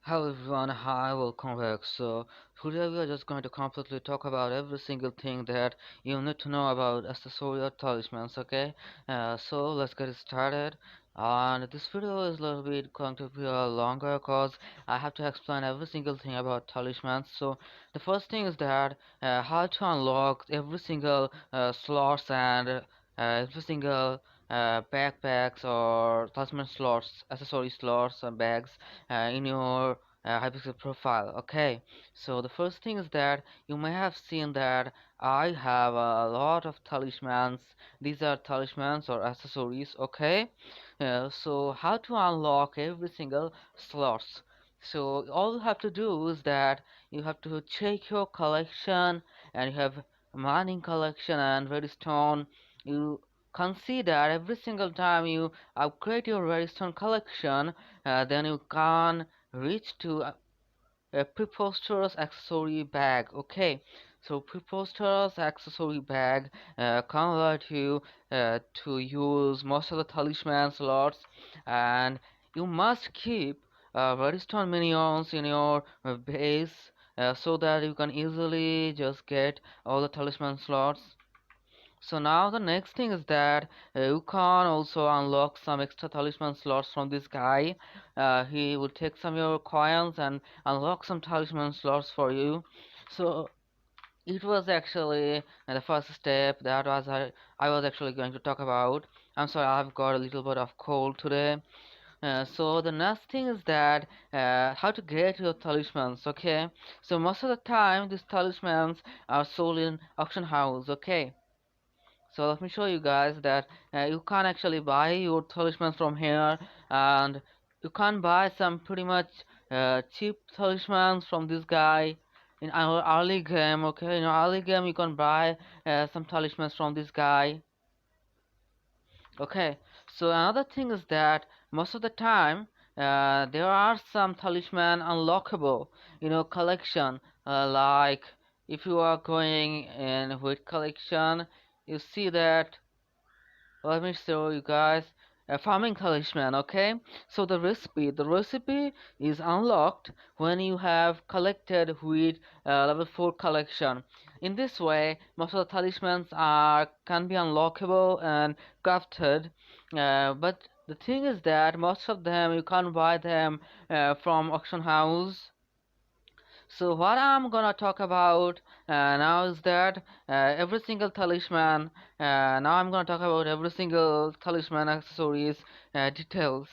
Hello everyone, hi, welcome back. So today we are just going to completely talk about every single thing that you need to know about accessory or talismans, okay? So let's get started. And this video is a little bit going to be longer because I have to explain every single thing about talismans. So the first thing is that how to unlock every single slots and every single backpacks or talisman slots, accessory slots and bags in your Hypixel profile. Okay, so the first thing is that you may have seen that I have a lot of talismans. These are talismans or accessories. Okay, so how to unlock every single slots? So all you have to do is that you have to check your collection, and you have mining collection and redstone. You consider every single time you upgrade your redstone collection, then you can reach to a preposterous accessory bag. Okay, so preposterous accessory bag can let you to use most of the talisman slots, and you must keep redstone minions in your base so that you can easily just get all the talisman slots. So now the next thing is that you can also unlock some extra talisman slots from this guy. He will take some of your coins and unlock some talisman slots for you. So it was actually the first step that I was actually going to talk about. I'm sorry, I've got a little bit of cold today. So the next thing is that how to get your talismans. Okay, so most of the time these talismans are sold in auction house. Okay, so let me show you guys that you can actually buy your talismans from here, and you can buy some pretty much cheap talismans from this guy in our early game. Okay, in our early game you can buy some talismans from this guy. Okay, so another thing is that most of the time there are some talisman unlockable, collection. Like if you are going in with collection, you see that. Let me show you guys a farming talisman. Okay, so the recipe is unlocked when you have collected wheat level 4 collection. In this way most of the talismans are can be unlockable and crafted, but the thing is that most of them you can't buy them from auction house. So what I'm gonna talk about now is that every single talisman. Now I'm gonna talk about every single talisman accessories details.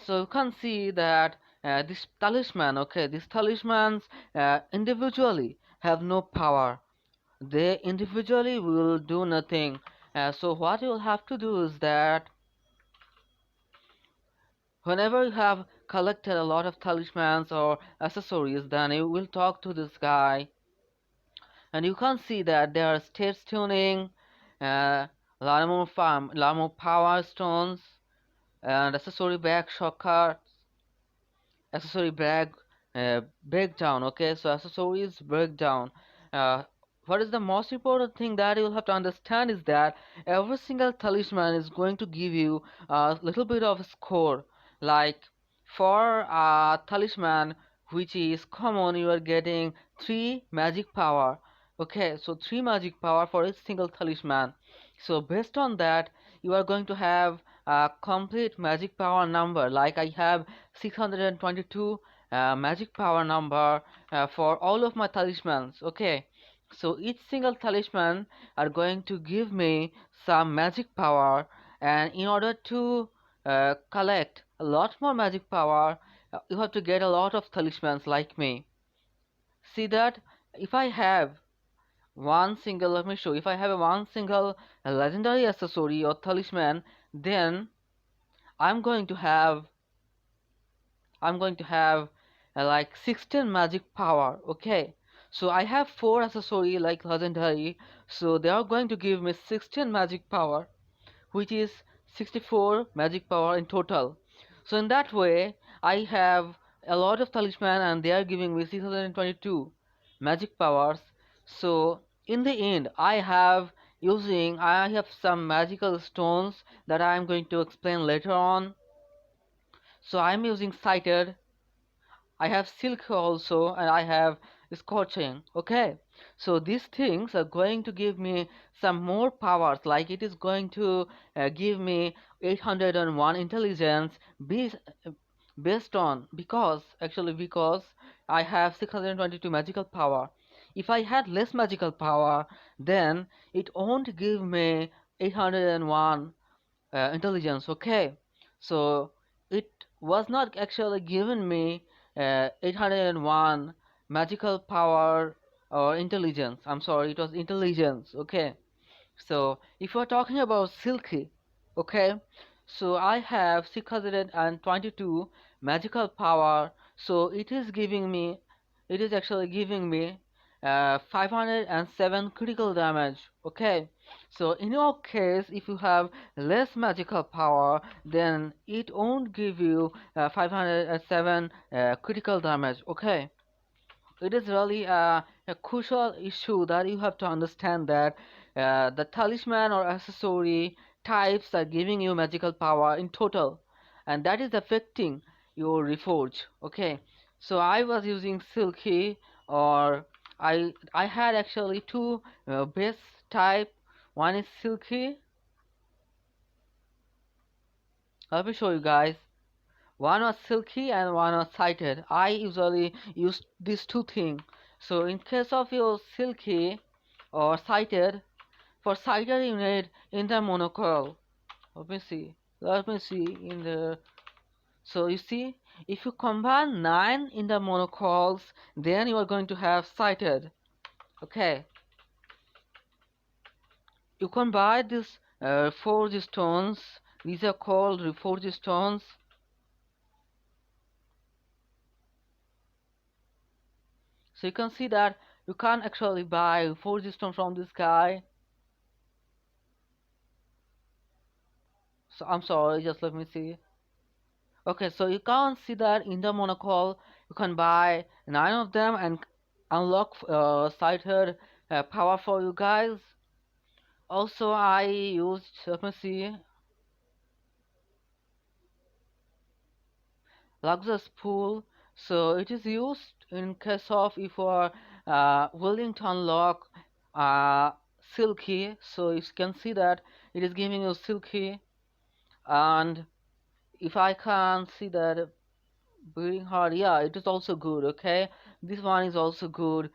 So you can see that this talisman, okay, these talismans individually have no power. They individually will do nothing. So what you'll have to do is that whenever you have collected a lot of talismans or accessories, then you will talk to this guy, and you can see that there are states tuning, uh, lot more power stones, and accessory bag shortcuts, accessory bag breakdown. Okay, so accessories breakdown. Uh, what is the most important thing that you'll have to understand is that every single talisman is going to give you a little bit of a score. Like for a talisman which is common, you are getting 3 magic power. Okay, so 3 magic power for each single talisman. So based on that, you are going to have a complete magic power number. Like I have 622 magic power number for all of my talismans. Okay, so each single talisman are going to give me some magic power, and in order to collect a lot more magic power, you have to get a lot of talismans like me. See that if I have one single, let me show, if I have a one single legendary accessory or talisman, then I'm going to have I'm going to have like 16 magic power. Okay, so I have 4 accessory like legendary, so they are going to give me 16 magic power, which is 64 magic power in total. So in that way I have a lot of talisman and they are giving me 622 magic powers. So in the end I have some magical stones that I am going to explain later on. So I'm using sighted. I have silk also, and I have scorching. Okay, so these things are going to give me some more powers, like it is going to give me 801 intelligence based on, because I have 622 magical power. If I had less magical power, then it won't give me 801 intelligence. Okay, so it was not actually given me 801 magical power or intelligence. I'm sorry, it was intelligence. Okay, so if you're talking about silky, okay, so I have 622 magical power, so it is actually giving me 507 critical damage. Okay, so in your case, if you have less magical power, then it won't give you 507 critical damage. Okay, it is really a crucial issue that you have to understand, that the talisman or accessory types are giving you magical power in total, and that is affecting your reforge. Okay, so I was using silky, or I had actually two base type. One is silky. Let me show you guys. One was silky and one was sighted. I usually use these two things. So in case of your silky or sighted, for sighted you need in the monocoil. Let me see. Let me see in the. So you see, if you combine 9 in the monocoils, then you are going to have sighted. Okay. You can buy these forge stones. These are called reforged stones. So you can see that you can't actually buy 4G stone from this guy. So I'm sorry, just let me see. Okay, so you can see that in the Monocle you can buy 9 of them and unlock sighted power for you guys. Also I used, let me see, Luxus Pool. So it is used in case of if you are willing to unlock uh, Silky. So you can see that it is giving you Silky, and if I can see that breathing hard, yeah, it is also good. Okay, this one is also good.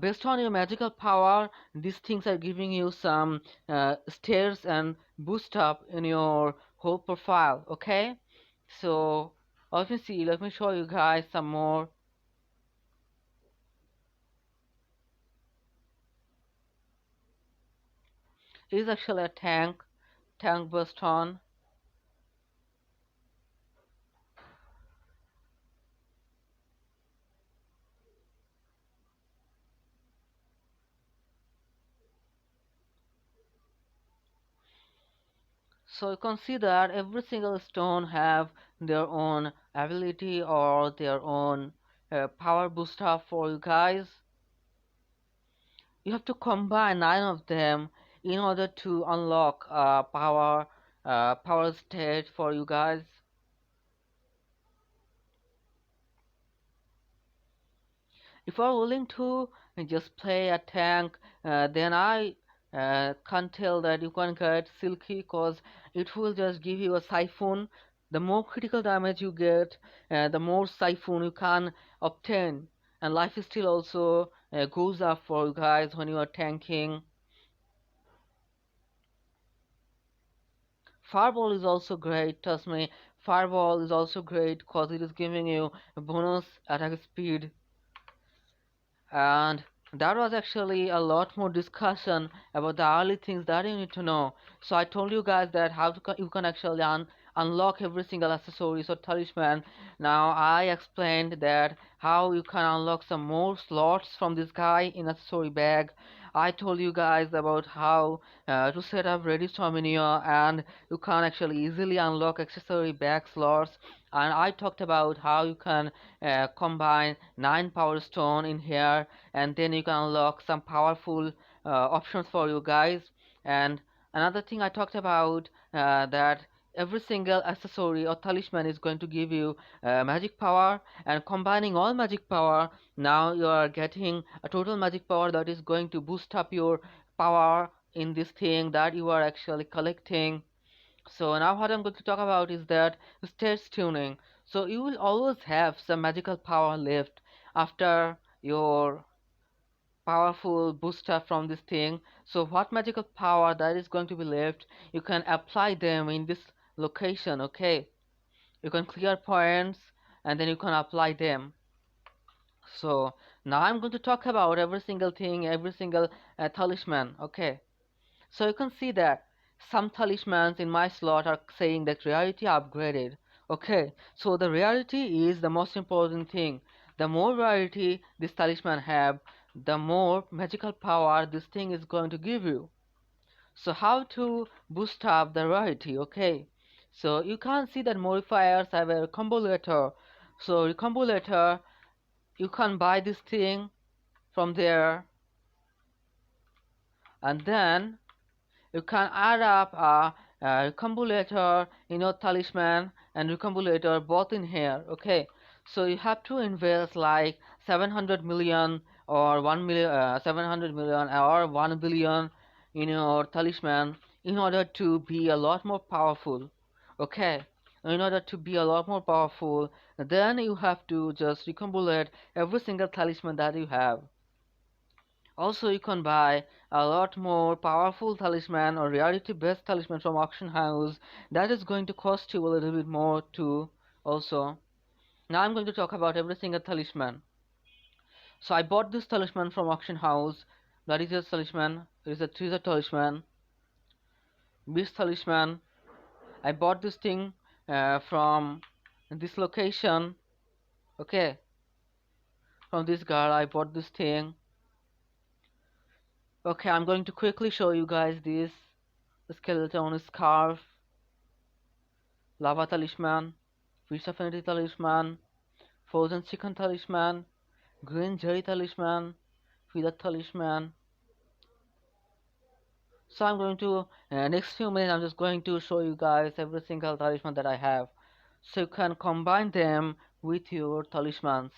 Based on your magical power, these things are giving you some stairs and boost up in your whole profile. Okay, so let me see, let me show you guys some more. It is actually a tank burst on. So you can see that every single stone have their own ability or their own power booster for you guys. You have to combine 9 of them in order to unlock power stage for you guys. If you're willing to just play a tank, then I can't tell that you can get silky, because it will just give you a siphon. The more critical damage you get, the more siphon you can obtain, and life is still also goes up for you guys when you are tanking. Fireball is also great, trust me. Fireball is also great because it is giving you a bonus attack speed. And that was actually a lot more discussion about the early things that you need to know. So I told you guys that how you can actually unlock every single accessories or talisman. Now I explained that how you can unlock some more slots from this guy in accessory bag. I told you guys about how to set up redstone minion, and you can actually easily unlock accessory bag slots. And I talked about how you can combine 9 power stone in here, and then you can unlock some powerful options for you guys. And another thing I talked about, that every single accessory or talisman is going to give you magic power, and combining all magic power, now you are getting a total magic power that is going to boost up your power in this thing that you are actually collecting. So now what I'm going to talk about is that stage tuning. So you will always have some magical power left after your powerful booster from this thing. So what magical power that is going to be left, you can apply them in this location, okay? You can clear points and then you can apply them. So now I'm going to talk about every single thing, every single talisman, okay? So you can see that some talismans in my slot are saying that rarity upgraded. Okay, so the rarity is the most important thing. The more rarity this talisman have, the more magical power this thing is going to give you. So how to boost up the rarity? Okay, so you can see that modifiers have a recombulator. So recombulator, you can buy this thing from there, and then you can add up a recombulator in your talisman and recombulator both in here. Okay, so you have to invest like 700 million or 1 million, 700 million or 1 billion in your talisman in order to be a lot more powerful. Okay, in order to be a lot more powerful, then you have to just recombulate every single talisman that you have. Also, you can buy a lot more powerful talisman or rarity based talisman from auction house. That is going to cost you a little bit more too. Also, now I'm going to talk about every single talisman. So I bought this talisman from auction house. That is a talisman. It is a treasure talisman. Beast talisman. I bought this thing from this location. Okay, from this girl I bought this thing. Okay, I'm going to quickly show you guys this skeleton scarf, lava talisman, fish affinity talisman, frozen chicken talisman, green jerry talisman, feather talisman. So I'm going to next few minutes I'm just going to show you guys every single talisman that I have, so you can combine them with your talismans.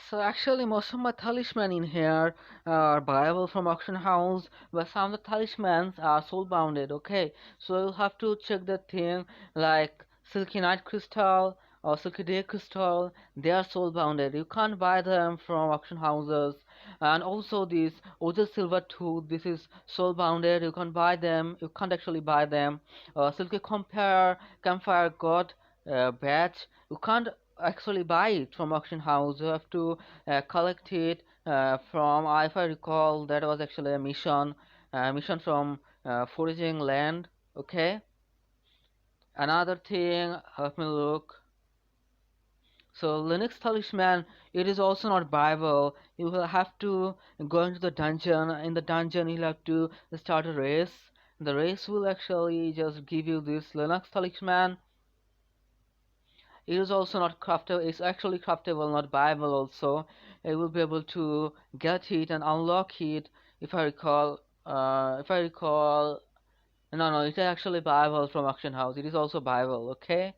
So actually, most of my talisman in here are buyable from auction house, but some of the talismans are soul bounded. Okay, so you'll have to check the thing like Silky Night Crystal or Silky Day Crystal. They are soul bounded. You can't buy them from auction houses. And also this Oja Silver Tooth. This is soul bounded. You can buy them. You can't actually buy them. Silky Compare Campfire God Badge. You can't actually buy it from auction house. You have to collect it from, if I recall, that was actually a mission from foraging land. Okay, another thing, let me look. So Linux Talisman, it is also not buyable. You will have to go into the dungeon. In the dungeon, you'll have to start a race. The race will actually just give you this Linux Talisman. It is also not craftable. It's actually craftable, not buyable. Also, it will be able to get it and unlock it. If I recall, no, it's actually buyable from auction house. It is also buyable. Okay.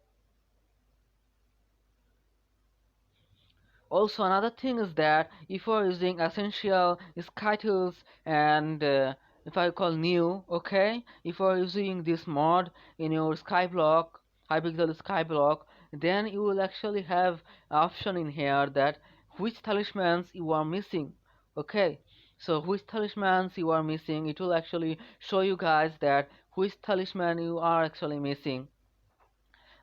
Also, another thing is that if you are using essential sky tools and if I call new, okay, if you are using this mod in your skyblock, Hypixel Skyblock, then you will actually have option in here that which talismans you are missing. Okay, so which talismans you are missing, it will actually show you guys that which talisman you are actually missing.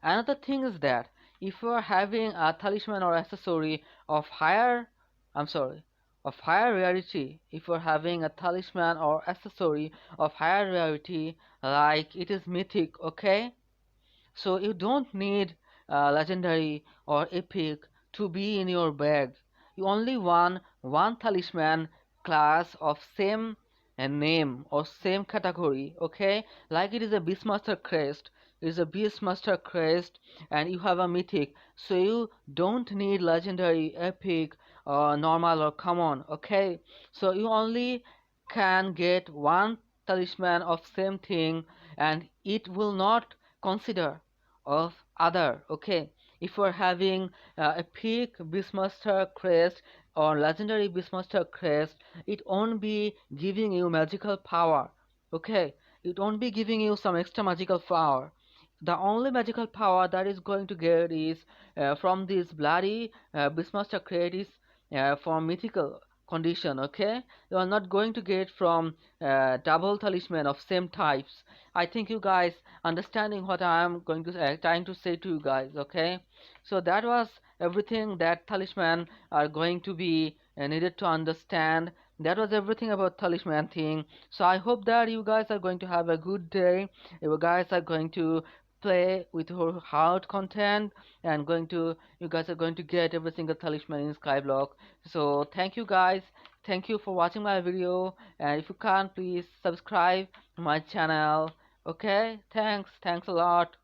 Another thing is that if you are having a talisman or accessory of higher, I'm sorry, of higher rarity, if you're having a talisman or accessory of higher rarity, like it is mythic, okay? So you don't need legendary or epic to be in your bag. You only want one talisman class of same name or same category, okay? Like it is a Beastmaster crest, it is a Beastmaster crest, and you have a mythic. So you don't need legendary, epic, or normal or common, okay? So you only can get one talisman of same thing, and it will not consider of other. Okay, if you're having a peak Beastmaster crest or legendary Beastmaster crest, it won't be giving you magical power. Okay, it won't be giving you some extra magical power. The only magical power that is going to get is from this bloody Beastmaster crest is from mythical condition. Okay, you are not going to get from double talisman of same types. I think you guys understanding what I am going to trying to say to you guys. Okay, so that was everything that talisman are going to be needed to understand. That was everything about talisman thing. So I hope that you guys are going to have a good day. You guys are going to play with your heart content and going to you guys are going to get every single talisman in skyblock. So thank you guys, thank you for watching my video, and if you can, please subscribe to my channel. Okay, thanks a lot.